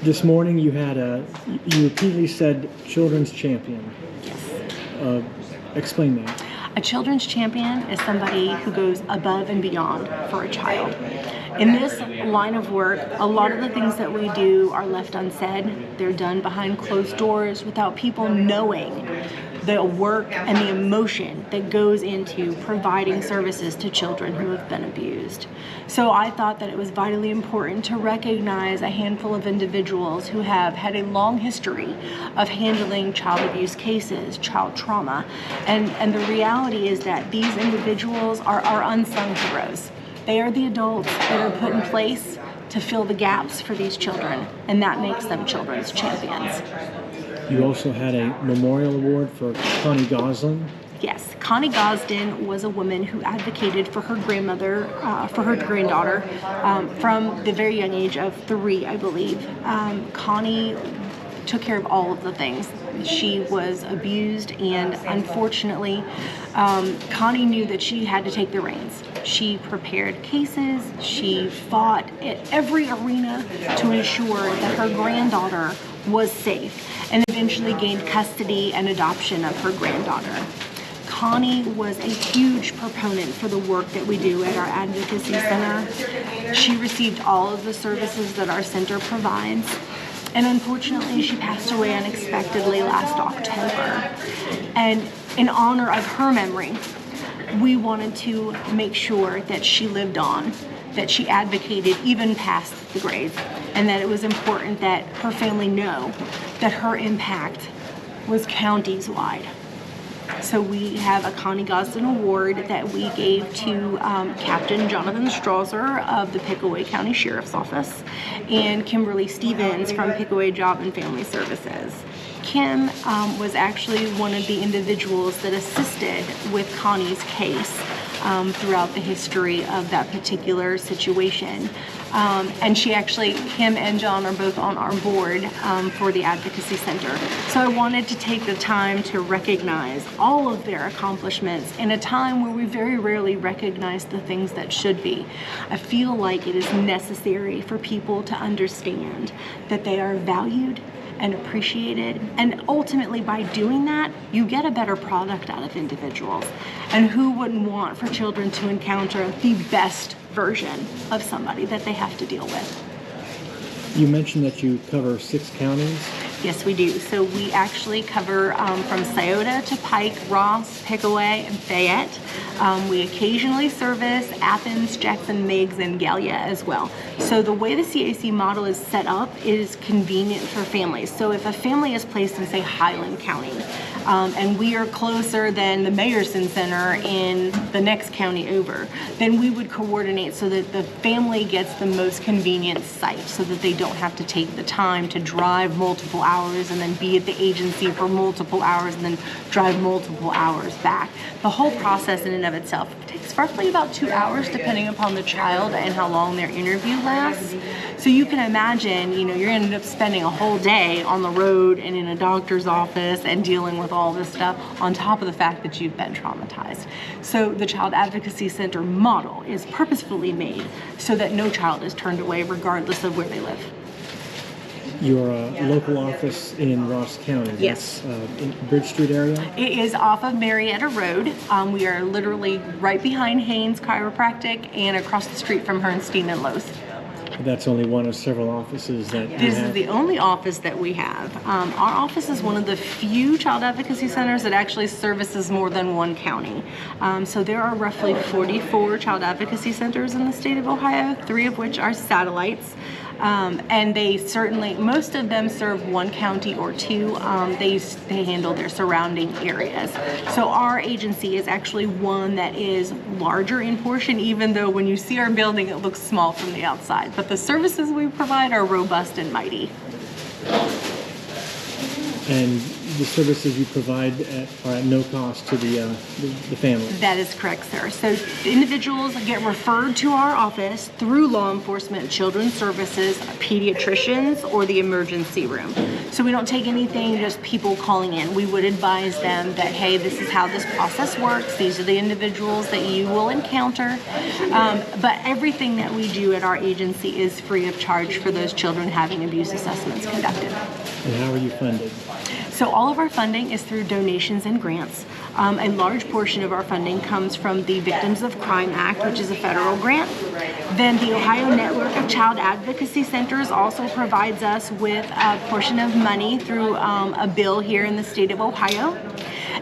This morning you repeatedly said children's champion. Yes. Explain that. A children's champion is somebody who goes above and beyond for a child. In this line of work, a lot of the things that we do are left unsaid. They're done behind closed doors without people knowing the work and the emotion that goes into providing services to children who have been abused. So I thought that it was vitally important to recognize a handful of individuals who have had a long history of handling child abuse cases, child trauma, and the reality is that these individuals are unsung heroes. They are the adults that are put in place to fill the gaps for these children, and that makes them children's champions. You also had a memorial award for Connie Goslin. Yes, Connie Gosden was a woman who advocated for her grandmother, for her granddaughter, from the very young age of 3, I believe. Connie took care of all of the things. She was abused, and unfortunately, Connie knew that she had to take the reins. She prepared cases, she fought at every arena to ensure that her granddaughter was safe, and eventually gained custody and adoption of her granddaughter. Connie was a huge proponent for the work that we do at our advocacy center. She received all of the services that our center provides, and unfortunately she passed away unexpectedly last October. And in honor of her memory, we wanted to make sure that she lived on, that she advocated even past the grave, and that it was important that her family know that her impact was counties wide. So we have a Connie Gosden Award that we gave to Captain Jonathan Strasser of the Pickaway County Sheriff's Office and Kimberly Stevens from Pickaway Job and Family Services. Kim was actually one of the individuals that assisted with Connie's case throughout the history of that particular situation. And Kim and John are both on our board for the Advocacy Center. So I wanted to take the time to recognize all of their accomplishments in a time where we very rarely recognize the things that should be. I feel like it is necessary for people to understand that they are valued and appreciated, and ultimately by doing that you get a better product out of individuals. And who wouldn't want for children to encounter the best version of somebody that they have to deal with? You mentioned that you cover 6 counties. Yes, we do. So we actually cover from Scioto to Pike, Ross, Pickaway, and Fayette. We occasionally service Athens, Jackson, Meigs, and Gallia as well. So the way the CAC model is set up is convenient for families. So if a family is placed in, say, Highland County, and we are closer than the Mayerson Center in the next county over, then we would coordinate so that the family gets the most convenient site, so that they don't have to take the time to drive multiple hours and then be at the agency for multiple hours and then drive multiple hours back. The whole process in and of itself takes roughly about 2 hours depending upon the child and how long their interview lasts. So you can imagine, you're going to end up spending a whole day on the road and in a doctor's office and dealing with all this stuff on top of the fact that you've been traumatized. So the Child Advocacy Center model is purposefully made so that no child is turned away regardless of where they live. Your local office in Ross County. Yes. In Bridge Street area? It is off of Marietta Road. We are literally right behind Haynes Chiropractic and across the street from Herrnstein and Lowe's. That's only one of several offices that you This have. is the only office that we have. Our office is one of the few child advocacy centers that actually services more than one county. So there are roughly 44 child advocacy centers in the state of Ohio, 3 of which are satellites. And they certainly, most of them serve one county or 2. They handle their surrounding areas. So our agency is actually one that is larger in portion, even though when you see our building, it looks small from the outside. But the services we provide are robust and mighty. And the services you provide are at no cost to the family. That is correct, sir. So individuals get referred to our office through law enforcement, children's services, pediatricians, or the emergency room. So we don't take anything, just people calling in. We would advise them that, hey, this is how this process works. These are the individuals that you will encounter. But everything that we do at our agency is free of charge for those children having abuse assessments conducted. And how are you funded? So all of our funding is through donations and grants. A large portion of our funding comes from the Victims of Crime Act, which is a federal grant. Then the Ohio Network of Child Advocacy Centers also provides us with a portion of money through a bill here in the state of Ohio.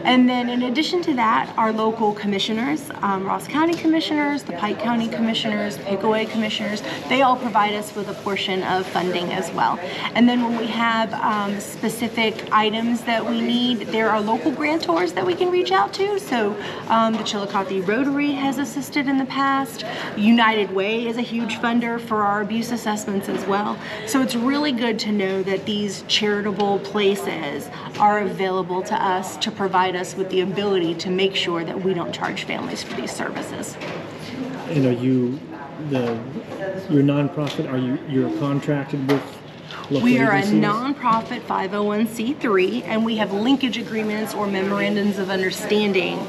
And then in addition to that, our local commissioners, Ross County commissioners, the Pike County commissioners, Pickaway commissioners, they all provide us with a portion of funding as well. And then when we have specific items that we need, there are local grantors that we can reach out to. So the Chillicothe Rotary has assisted in the past. United Way is a huge funder for our abuse assessments as well. So it's really good to know that these charitable places are available to us to provide us with the ability to make sure that we don't charge families for these services. And are you your nonprofit? You're contracted with local We are agencies? a nonprofit 501c3, and we have linkage agreements or memorandums of understanding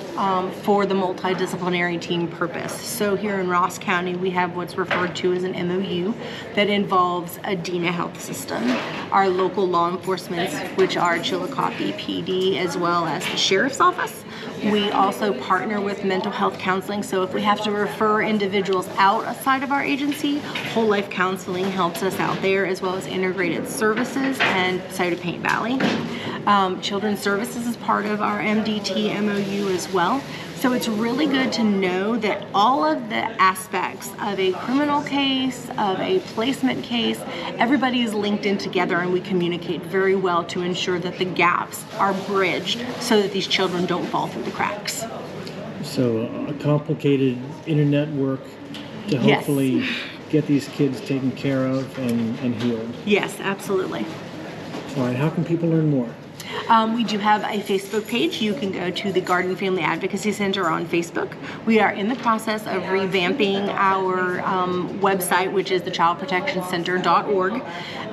for the multidisciplinary team purpose. So here in Ross County, we have what's referred to as an MOU that involves Adena Health System, our local law enforcement, which are Chillicothe PD, as well as the Sheriff's Office. We also partner with mental health counseling, so if we have to refer individuals outside of our agency, whole life counseling helps us out there, as well as integrated services and Soda Paint Valley. Children's services is part of our MDT MOU as well. So it's really good to know that all of the aspects of a criminal case, of a placement case, everybody is linked in together, and we communicate very well to ensure that the gaps are bridged so that these children don't fall through the cracks. So a complicated internet work to hopefully get these kids taken care of and healed. Yes, absolutely. All right, how can people learn more? We do have a Facebook page. You can go to the Garden Family Advocacy Center on Facebook. We are in the process of revamping our website, which is thechildprotectioncenter.org.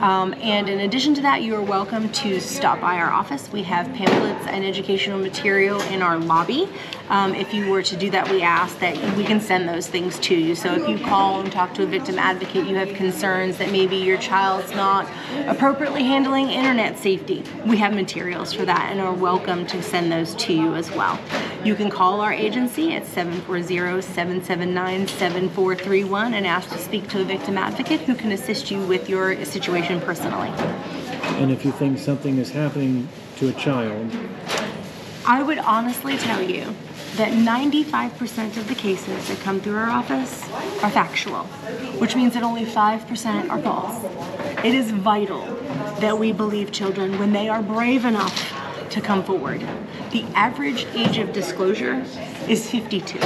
And in addition to that, you are welcome to stop by our office. We have pamphlets and educational material in our lobby. If you were to do that, we ask that we can send those things to you. So if you call and talk to a victim advocate, you have concerns that maybe your child's not appropriately handling internet safety, we have materials for that and are welcome to send those to you as well. You can call our agency at 740-779-7431 and ask to speak to a victim advocate who can assist you with your situation personally. And if you think something is happening to a child, I would honestly tell you that 95% of the cases that come through our office are factual, which means that only 5% are false. It is vital that we believe children when they are brave enough to come forward. The average age of disclosure is 52.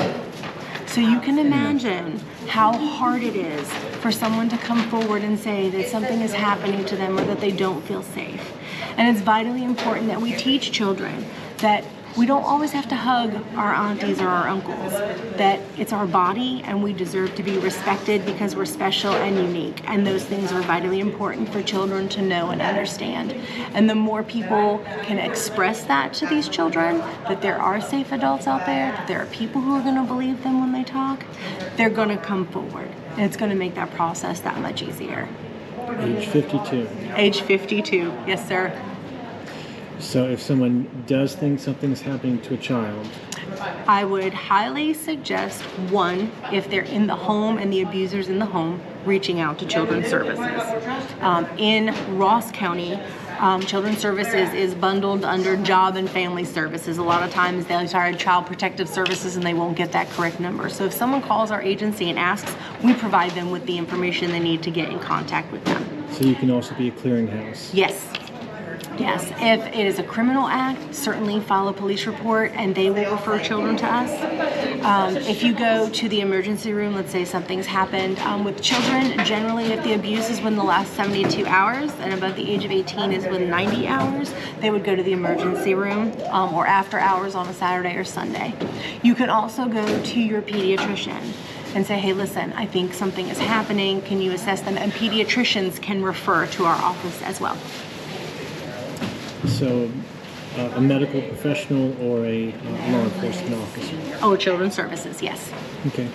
So you can imagine how hard it is for someone to come forward and say that something is happening to them or that they don't feel safe. And it's vitally important that we teach children that we don't always have to hug our aunties or our uncles, that it's our body and we deserve to be respected because we're special and unique. And those things are vitally important for children to know and understand. And the more people can express that to these children, that there are safe adults out there, that there are people who are going to believe them when they talk, they're going to come forward. And it's going to make that process that much easier. age 52. Age 52, yes, sir. So if someone does think something's happening to a child, I would highly suggest, one, if they're in the home and the abuser's in the home, reaching out to Children's Services. In Ross County, Children's Services is bundled under Job and Family Services. A lot of times they'll start Child Protective Services and they won't get that correct number. So if someone calls our agency and asks, we provide them with the information they need to get in contact with them. so you can also be a clearinghouse. Yes. Yes, if it is a criminal act, certainly file a police report and they will refer children to us. If you go to the emergency room, let's say something's happened with children, generally if the abuse is within the last 72 hours and above the age of 18 is within 90 hours, they would go to the emergency room or after hours on a Saturday or Sunday. You can also go to your pediatrician and say, hey, listen, I think something is happening. Can you assess them? And pediatricians can refer to our office as well. So, a medical professional or a law enforcement officer? Oh, children's services, yes. Okay.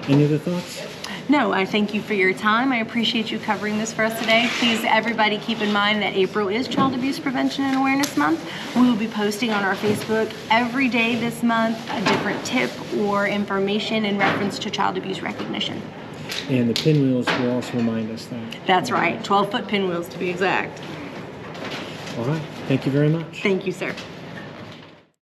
Any other thoughts? No, I thank you for your time. I appreciate you covering this for us today. Please, everybody, keep in mind that April is Child Abuse Prevention and Awareness Month. We will be posting on our Facebook every day this month a different tip or information in reference to child abuse recognition. And the pinwheels will also remind us that. That's right, 12-foot pinwheels to be exact. All right. Thank you very much. Thank you, sir.